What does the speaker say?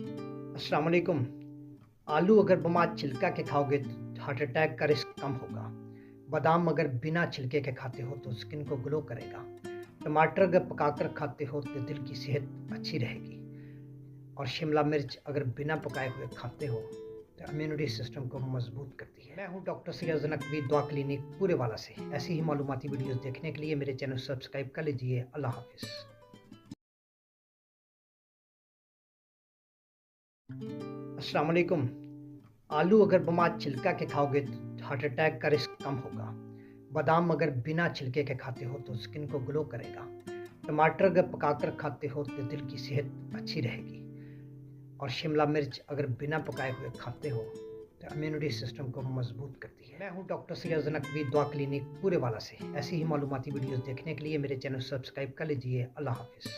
अस्सलाम वालेकुम। आलू अगर बमा छिलका के खाओगे तो हार्ट अटैक का रिस्क कम होगा। बादाम अगर बिना छिलके के खाते हो तो स्किन को ग्लो करेगा। टमाटर अगर पकाकर खाते हो तो दिल की सेहत अच्छी रहेगी। और शिमला मिर्च अगर बिना पकाए हुए खाते हो तो इम्यूनिटी सिस्टम को मजबूत करती है। मैं हूं डॉक्टर सिराज नकवी, दुआ क्लिनिक पूरे वाला से। ऐसी ही मालूमाती वीडियोस देखने के लिए मेरे चैनल सब्सक्राइब कर लीजिए। अल्लाह हाफिज़। अस्सलाम वालेकुम। आलू अगर बमा छिलका के खाओगे तो हार्ट अटैक का रिस्क कम होगा। बादाम अगर बिना छिलके के खाते हो तो स्किन को ग्लो करेगा। टमाटर अगर पकाकर खाते हो तो दिल की सेहत अच्छी रहेगी। और शिमला मिर्च अगर बिना पकाए हुए खाते हो तो इम्यूनिटी सिस्टम को मजबूत करती है। मैं हूं डॉक्टर सिराज नकवी, दुआ क्लिनिक पूरे वाला से। ऐसी ही मालूमाती वीडियोस देखने के लिए मेरे चैनल सब्सक्राइब कर लीजिए। अल्लाह हाफिज़।